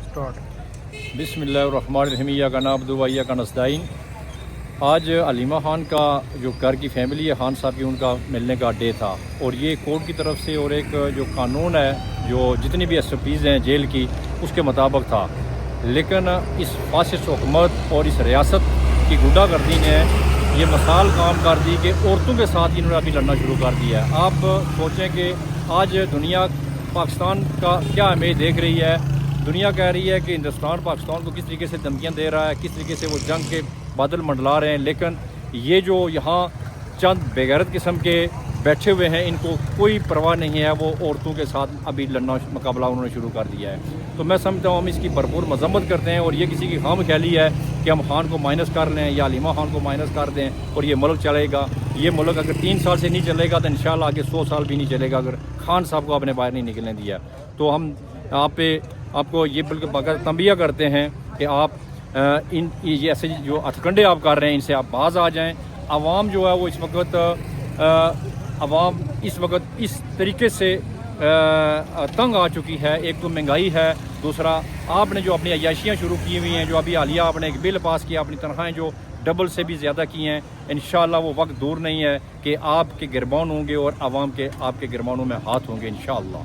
बिस्मिल्लाहिर्रहमानिर्रहीम का नाबदु व इय्याका नस्तईन। आज हलीमा खान का जो घर की फैमिली है, खान साहब की, उनका मिलने का डे था और ये कोर्ट की तरफ से और एक जो कानून है, जो जितनी भी एसओपीज़ हैं जेल की, उसके मुताबिक था। लेकिन इस फासिस्ट हुकूमत और इस रियासत की गुंडागर्दी ने ये मिसाल काम कर दी कि औरतों के साथ इन्होंने अभी लड़ना शुरू कर दिया है। आप सोचें कि आज दुनिया पाकिस्तान का क्या इमेज देख रही है। दुनिया कह रही है कि हिंदुस्तान पाकिस्तान को किस तरीके से धमकियाँ दे रहा है, किस तरीके से वो जंग के बादल मंडला रहे हैं। लेकिन ये जो यहाँ चंद बेगैरत किस्म के बैठे हुए हैं, इनको कोई परवाह नहीं है। वो औरतों के साथ अभी लड़ना मुकाबला उन्होंने शुरू कर दिया है। तो मैं समझता हूँ हम इसकी भरपूर मजम्मत करते हैं और ये किसी की खाम ख्याली है कि हम खान को माइनस कर लें या हलीमा खान को माइनस कर दें और ये मुल्क चलेगा। ये मुल्क अगर 3 साल से नहीं चलेगा तो इंशाल्लाह आगे 100 साल भी नहीं चलेगा, अगर खान साहब को आपने बाहर नहीं निकलने दिया। तो हम आपको ये बिल्कुल बगैर तंबिया करते हैं कि आप ये ऐसे जो हथकंडे आप कर रहे हैं, इनसे आप बाज आ जाएं। आवाम जो है वो इस वक्त इस तरीके से तंग आ चुकी है। एक तो महंगाई है, दूसरा आपने जो अपनी अय्याशियाँ शुरू की हुई हैं, जो अभी हालिया आपने एक बिल पास किया, अपनी तनख्वाहें जो डबल से भी ज़्यादा की हैं। इंशाअल्लाह वो वक्त दूर नहीं है कि आपके गिरबान होंगे और आवाम के आपके गिरबानों में हाथ होंगे इंशाअल्लाह।